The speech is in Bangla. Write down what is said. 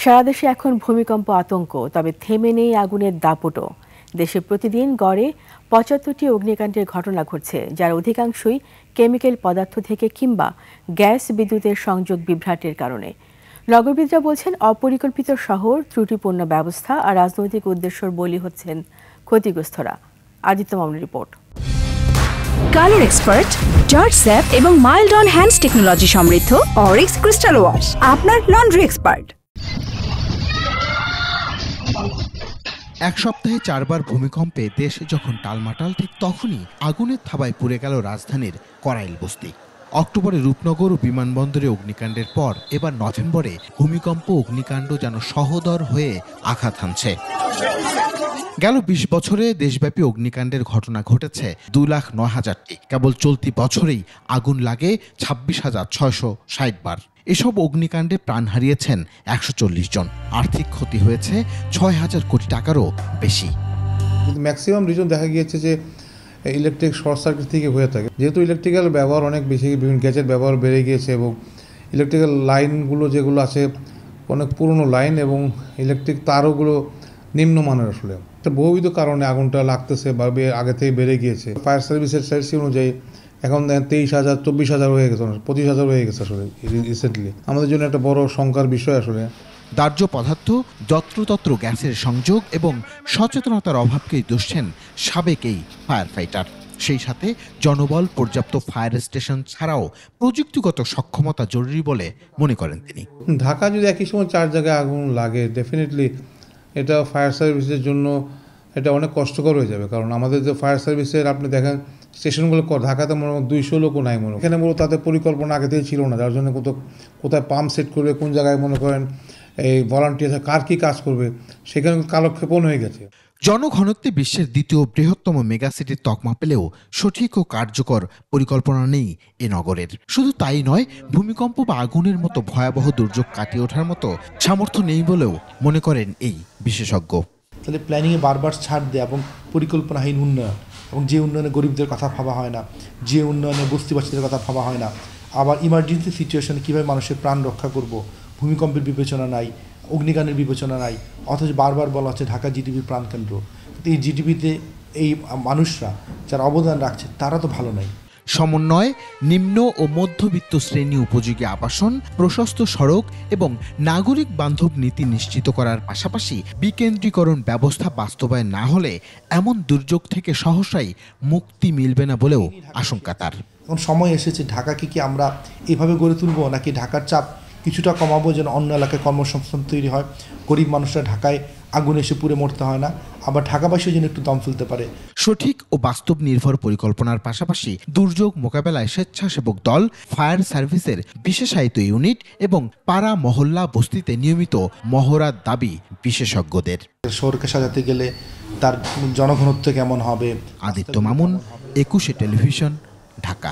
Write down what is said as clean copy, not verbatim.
সারা দেশে এখন ভূমিকম্প আতঙ্ক, তবে থেমে নেই আগুনের দাপটও। দেশে প্রতিদিন গড়ে ৭৫টি অগ্নিকাণ্ডের ঘটনা ঘটছে, যার অধিকাংশই কেমিক্যাল পদার্থ থেকে কিংবা গ্যাস বিদ্যুতের সংযোগ বিভ্রাটের কারণে। নগরবিদরা বলছেন, অপরিকল্পিত শহর, ত্রুটিপূর্ণ ব্যবস্থা আর রাজনৈতিক উদ্দেশ্যের বলি হচ্ছেন ক্ষতিগ্রস্তরা। আদিত্য মামুনের report. Colour expert, George sap এবং মাইল্ড অন হ্যান্ডস টেকনোলজি সমৃদ্ধ অরিক্স ক্রিস্টাল ওয়াশ আপনার লন্ড্রি এক্সপার্ট। এক সপ্তাহে 4 বার ভূমিকম্পে দেশ যখন টালমাটাল, ঠিক তখনই আগুনের থাবায় পুড়ে গেল রাজধানীর করাইল বস্তি। অক্টোবরে রূপনগর ও বিমানবন্দরে অগ্নিকাণ্ডের পর এবার নভেম্বরে ভূমিকম্প অগ্নিকাণ্ড যেন সহোদর হয়ে আঘাত হানছে। গেল 20 বছরে দেশব্যাপী অগ্নিকাণ্ডের ঘটনা ঘটেছে 2,09,000টি। কেবল চলতি বছরেই আগুন লাগে 26,660 বার। এসব অগ্নিকাণ্ডে প্রাণ হারিয়েছেন 140 জন। আর্থিক ক্ষতি হয়েছে 6,000 কোটি টাকারও বেশি। কিন্তু ম্যাক্সিমাম রিজন দেখা গিয়েছে যে ইলেকট্রিক শর্ট সার্কিট থেকে হয়ে থাকে। যেহেতু ইলেকট্রিক্যাল ব্যবহার অনেক বেশি, বিভিন্ন গ্যাজেট ব্যবহার বেড়ে গিয়েছে এবং ইলেকট্রিক্যাল লাইনগুলো যেগুলো আছে অনেক পুরনো লাইন এবং ইলেকট্রিক তারগুলো নিম্নমানের। আসলে একটা বহুবিধ কারণে আগুনটা লাগতেছে বা আগে থেকে বেড়ে গিয়েছে। ফায়ার সার্ভিসের সার্ভিস অনুযায়ী এখন 23,000, 24,000 হয়ে গেছে, 25,000 হয়ে গেছে আসলে রিসেন্টলি। আমাদের জন্য একটা বড় শঙ্কার বিষয় আসলে। দাহ্য পদার্থ, যত্রতত্র গ্যাসের সংযোগ এবং সচেতনতার অভাবকেই দুষছেন সাবেক এই ফায়ার ফাইটার। সেই সাথে জনবল, পর্যাপ্ত ফায়ার স্টেশন ছাড়াও প্রযুক্তিগত সক্ষমতা জরুরি বলে মনে করেন তিনি। ঢাকা যদি একই সময় 4 জায়গায় আগুন লাগে, ডেফিনেটলি এটা ফায়ার সার্ভিসের জন্য এটা অনেক কষ্টকর হয়ে যাবে। কারণ আমাদের যে ফায়ার সার্ভিসের আপনি দেখেন স্টেশনগুলো ঢাকাতে মনে হয় 200 লোকও নাই মনে হয়। এখানে মূলত তাদের পরিকল্পনা আগে থেকে ছিল না, যার জন্য কোথায় পাম্প সেট করবে, কোন জায়গায় মনে করেন এই ভলান্টিয়ার কার কী কাজ করবে, সেখানে কালক্ষেপণ হয়ে গেছে। জনঘনত্বে বিশ্বের দ্বিতীয় বৃহত্তম মেগাসিটির তকমা পেলেও সঠিক ও কার্যকর পরিকল্পনা নেই এ নগরের। শুধু তাই নয়, ভূমিকম্প বা আগুনের মতো ভয়াবহ দুর্যোগ কাটিয়ে ওঠার মতো সামর্থ্য নেই বলেও মনে করেন এই বিশেষজ্ঞ। তাহলে প্ল্যানিংয়ে বারবার ছাড় দেয় এবং পরিকল্পনাহীন উন্নয়ন, এবং যে উন্নয়নে গরিবদের কথা ভাবা হয় না, যে উন্নয়নে বস্তিবাসীদের কথা ভাবা হয় না, আবার ইমার্জেন্সি সিচুয়েশনে কীভাবে মানুষের প্রাণ রক্ষা করব, ভূমিকম্পের বিবেচনা নাই, অগ্নিকাণ্ডের বিবেচনা নাই। অথচ বারবার বলা হচ্ছে ঢাকা জিডিপির প্রাণকেন্দ্র। এই জিডিপিতে এই মানুষরা যারা অবদান রাখছে তারা তো ভালো নাই। সমন্বয়, নিম্ন ও মধ্যবিত্ত শ্রেণী উপযোগী আবাসন, প্রশস্ত সড়ক এবং নাগরিক বান্ধব নীতি নিশ্চিত করার পাশাপাশি বিকেন্দ্রীকরণ ব্যবস্থা বাস্তবায়ন না হলে এমন দুর্যোগ থেকে সহসাই মুক্তি মিলবে না বলেও আশঙ্কা তার। এখন সময় এসেছে ঢাকাকে কি আমরা এভাবে গড়ে তুলব, নাকি ঢাকার চাপ কিছুটা কমাবো যেন অন্য এলাকায় কর্মসংস্থান তৈরি হয়, গরিব মানুষরা ঢাকায় আগুনে এসে পুড়ে মরতে হয় না, আবার ঢাকাবাসীও যেন একটু দম ফেলতে পারে। সঠিক ও বাস্তব নির্ভর পরিকল্পনার পাশাপাশি দুর্যোগ মোকাবেলায় স্বেচ্ছাসেবক দল, ফায়ার সার্ভিসের বিশেষায়িত ইউনিট এবং পাড়া মহল্লা বস্তিতে নিয়মিত মহড়ার দাবি বিশেষজ্ঞদের। শহরকে সাজাতে গেলে তার জনঘনত্ব কেমন হবে। আদিত্য মামুন, 21 টেলিভিশন, ঢাকা।